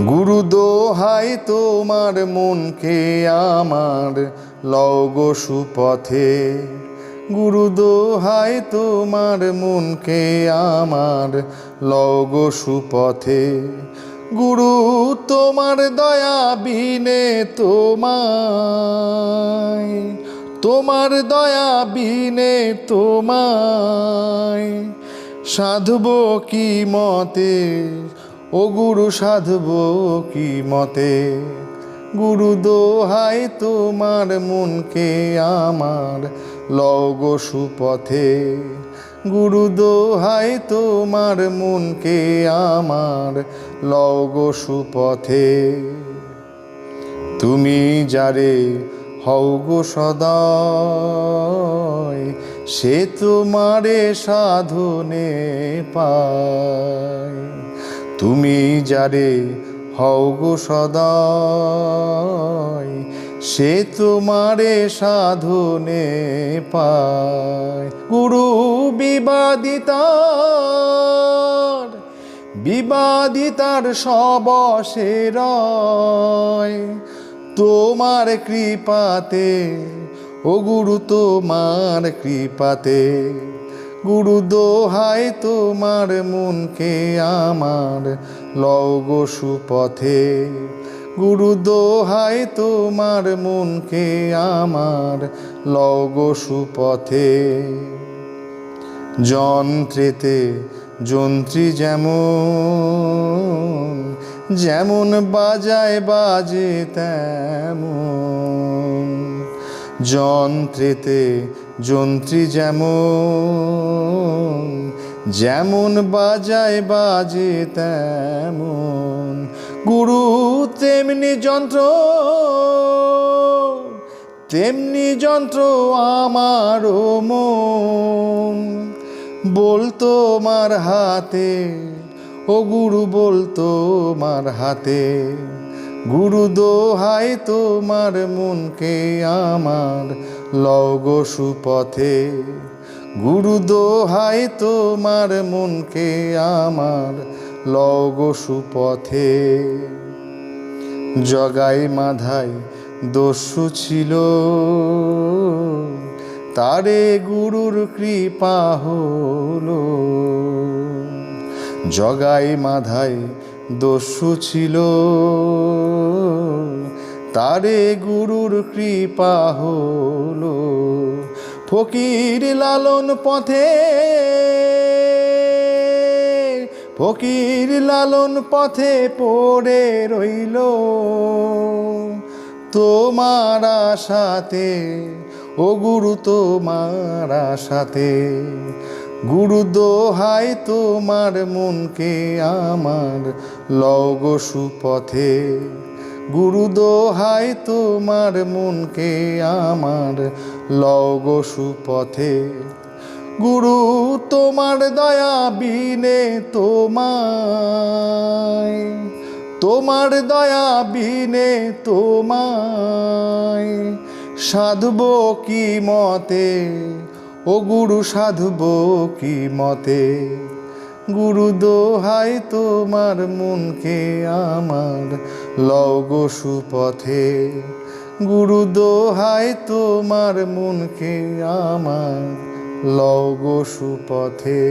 গুরু দোহাই তোমার মনকে আমার লও গো সুপথে। গুরু দোহাই তোমার মনকে আমার লও গো সুপথে। গুরু তোমার দয়া বিনে তোমায়, তোমার দয়া বিনে তোমায় সাধব কি মতে, ও গুরু সাধব কি মতে। গুরু দোহাই তোমার মনকে আমার লও গো সুপথে। গুরু দোহাই তোমার মনকে আমার লও গো সুপথে। তুমি যারে হও গো সদয়, সে তোমারে সাধনে পায়। তুমি যারে হও গো সদয়, সে তোমারে সাধনে পায়। গুরু বিবাদিতার, বিবাদিতার সবশের তোমার কৃপাতে, ও গুরু তোমার কৃপাতে। গুরু দোহাই তোমার মনকে আমার লও গো সুপথে। গুরু দোহাই তোমার মনকে আমার লও গো সুপথে। যন্ত্রেতে যন্ত্রী যেমন, যেমন বাজায় বাজে তেমন। যন্ত্রেতে যন্ত্রী যেমন, যেমন বাজায় বাজে তেমন। গুরু তেমনি যন্ত্র, তেমনি যন্ত্র আমারও মন। বলতো মার হাতে, ও গুরু বলতো মার হাতে। গুরু দোহাই তোমার মনকে আমার লও গো সুপথে। গুরু দোহাই তোমার মনকে আমার লও গো সুপথে। জগাই মাধাই দস্যু ছিল, তারে গুরুর কৃপা হলো। জগাই মাধাই দস্যু ছিল, তারে গুরুর কৃপা হলো। ফকির লালন পথে, ফকির লালন পথে পড়ে রইল তোমার আশাতে, ও গুরু তোমার আশাতে। গুরু দোহাই তোমার মনকে আমার লও গো সুপথে। গুরু দোহাই তোমার মনকে আমার লও গো সুপথে। গুরু তোমার দয়া বিনে তোমায়, তোমার দয়া বিনে তোমায় সাধব কি মতে, ও গুরু সাধব কি মতে। গুরু দোহাই তোমার মনকে আমার লও গো সুপথে। গুরু দোহাই তোমার মনকে আমার লও গো সুপথে।